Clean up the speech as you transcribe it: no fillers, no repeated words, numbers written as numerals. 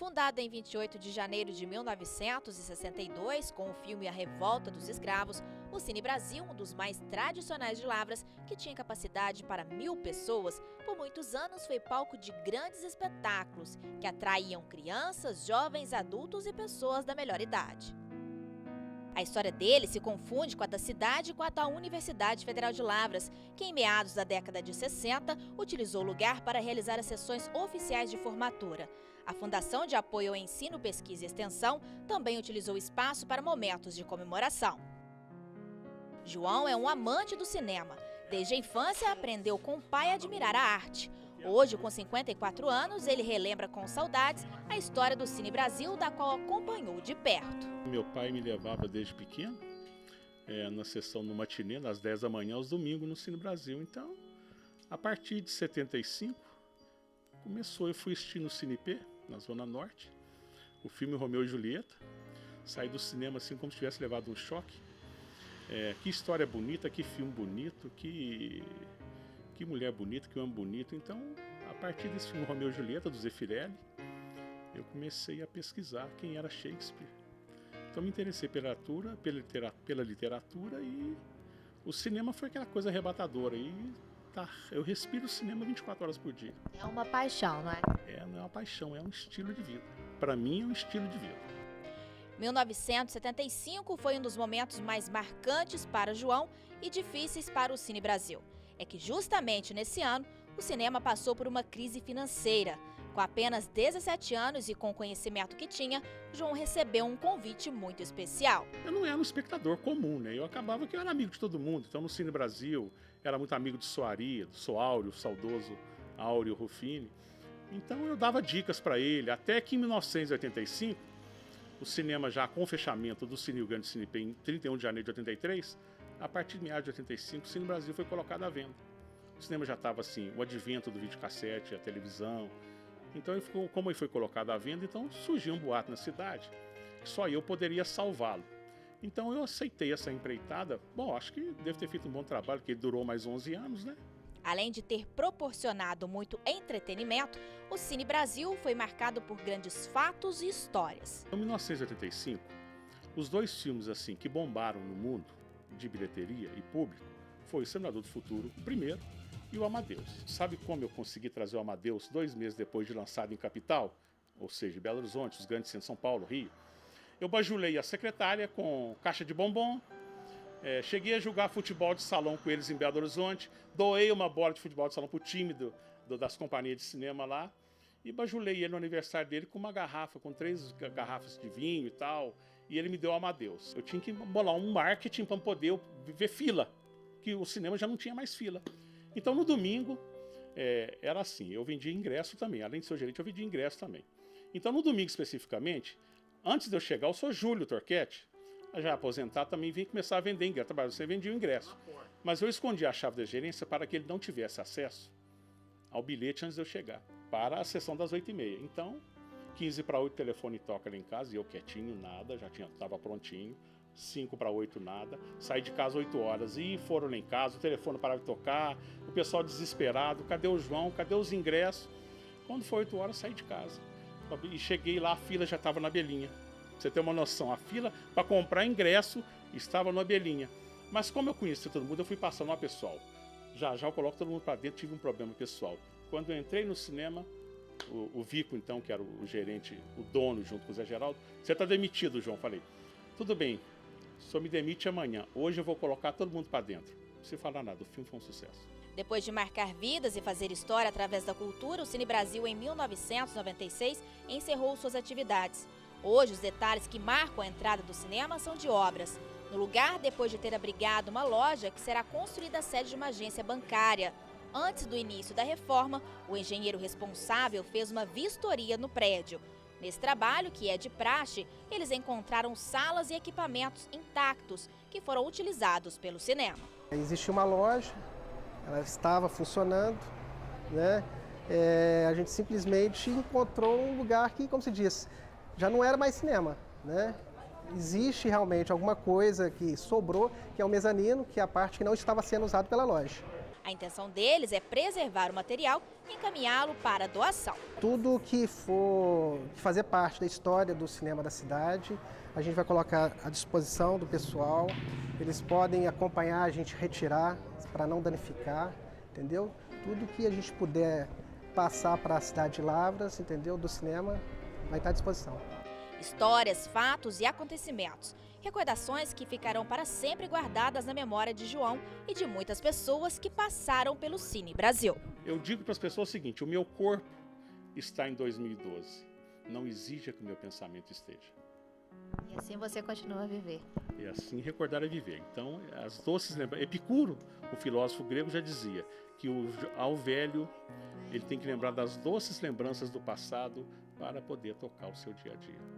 Fundado em 28 de janeiro de 1962, com o filme A Revolta dos Escravos, o Cine Brasil, um dos mais tradicionais de Lavras, que tinha capacidade para 1.000 pessoas, por muitos anos foi palco de grandes espetáculos que atraíam crianças, jovens, adultos e pessoas da melhor idade. A história dele se confunde com a da cidade e com a da Universidade Federal de Lavras, que em meados da década de 60 utilizou o lugar para realizar as sessões oficiais de formatura. A Fundação de Apoio ao Ensino, Pesquisa e Extensão também utilizou o espaço para momentos de comemoração. João é um amante do cinema. Desde a infância, aprendeu com o pai a admirar a arte. Hoje, com 54 anos, ele relembra com saudades a história do Cine Brasil, da qual acompanhou de perto. Meu pai me levava desde pequeno, na sessão no matinê, às 10 da manhã, aos domingos, no Cine Brasil. Então, a partir de 75, eu fui assistir no Cine P, na Zona Norte, o filme Romeu e Julieta. Saí do cinema assim como se tivesse levado um choque. Que história bonita, que filme bonito, que mulher bonita, que homem bonito. Então, a partir desse filme Romeu e Julieta, do Zeffirelli, eu comecei a pesquisar quem era Shakespeare. Então, me interessei pela literatura e o cinema foi aquela coisa arrebatadora. Eu respiro o cinema 24 horas por dia. É uma paixão, não é? Não é uma paixão, é um estilo de vida. Para mim, é um estilo de vida. 1975 foi um dos momentos mais marcantes para João e difíceis para o Cine Brasil. É que justamente nesse ano, o cinema passou por uma crise financeira. Com apenas 17 anos e com o conhecimento que tinha, João recebeu um convite muito especial. Eu não era um espectador comum, né? Eu acabava que eu era amigo de todo mundo. Então, no Cine Brasil, era muito amigo de Soaria, do Soáureo, o saudoso Áureo Ruffini. Então, eu dava dicas para ele, até que em 1985, o cinema já com o fechamento do Cine Rio Grande Cine P, em 31 de janeiro de 83, a partir de meados de 85, o Cine Brasil foi colocado à venda. O cinema já estava assim, o advento do videocassete, a televisão. Então, como ele foi colocado à venda, então surgiu um boato na cidade que só eu poderia salvá-lo. Então, eu aceitei essa empreitada. Bom, acho que deve ter feito um bom trabalho, porque ele durou mais 11 anos, né? Além de ter proporcionado muito entretenimento, o Cine Brasil foi marcado por grandes fatos e histórias. Em 1985, os dois filmes assim que bombaram no mundo de bilheteria e público foi O Senador do Futuro, o primeiro, e o Amadeus. Sabe como eu consegui trazer o Amadeus 2 meses depois de lançado em capital? Ou seja, Belo Horizonte, os grandes centros, São Paulo, Rio. Eu bajulei a secretária com caixa de bombom, cheguei a jogar futebol de salão com eles em Belo Horizonte, doei uma bola de futebol de salão para o time das companhias de cinema lá, e bajulei ele no aniversário dele com uma garrafa, com 3 garrafas de vinho e tal, e ele me deu o Amadeus. Eu tinha que bolar um marketing para poder ver fila, que o cinema já não tinha mais fila. Então, no domingo, era assim, eu vendia ingresso também, além de ser gerente, eu vendia ingresso também. Então, no domingo especificamente, antes de eu chegar, eu sou Júlio Torquetti, já aposentado, também vim começar a vender ingresso. Você vendia o ingresso. Mas eu escondi a chave da gerência para que ele não tivesse acesso ao bilhete antes de eu chegar, para a sessão das 8h30. Então, 15 para 8, o telefone toca lá em casa, e eu quietinho, nada, estava prontinho. 5 para 8, nada. Saí de casa 8 horas e foram lá em casa, o telefone parava de tocar, o pessoal desesperado, cadê o João, cadê os ingressos? Quando foi 8 horas, saí de casa. E cheguei lá, a fila já estava na belinha. Pra você ter uma noção, a fila para comprar ingresso estava na belinha. Mas como eu conhecia todo mundo, eu fui passando ao pessoal. Já eu coloco todo mundo para dentro, tive um problema pessoal. Quando eu entrei no cinema, o Vico, então, que era o gerente, o dono, junto com o Zé Geraldo, você está demitido, João, falei. Tudo bem. O senhor me demite amanhã. Hoje eu vou colocar todo mundo para dentro. Não se falar nada, o filme foi um sucesso. Depois de marcar vidas e fazer história através da cultura, o Cine Brasil, em 1996, encerrou suas atividades. Hoje, os detalhes que marcam a entrada do cinema são de obras. No lugar, depois de ter abrigado uma loja que será construída a sede de uma agência bancária. Antes do início da reforma, o engenheiro responsável fez uma vistoria no prédio. Nesse trabalho, que é de praxe, eles encontraram salas e equipamentos intactos que foram utilizados pelo cinema. Existia uma loja, ela estava funcionando, né? A gente simplesmente encontrou um lugar que, como se diz, já não era mais cinema, né? Existe realmente alguma coisa que sobrou, que é o mezanino, que é a parte que não estava sendo usada pela loja. A intenção deles é preservar o material e encaminhá-lo para doação. Tudo que for fazer parte da história do cinema da cidade, a gente vai colocar à disposição do pessoal. Eles podem acompanhar a gente retirar para não danificar, entendeu? Tudo que a gente puder passar para a cidade de Lavras, entendeu? Do cinema, vai estar à disposição. Histórias, fatos e acontecimentos. Recordações que ficarão para sempre guardadas na memória de João e de muitas pessoas que passaram pelo Cine Brasil. Eu digo para as pessoas o seguinte: o meu corpo está em 2012. Não exija que o meu pensamento esteja. E assim você continua a viver. E assim recordar é viver. Então, as doces lembranças. Epicuro, o filósofo grego, já dizia que ao velho ele tem que lembrar das doces lembranças do passado para poder tocar o seu dia a dia.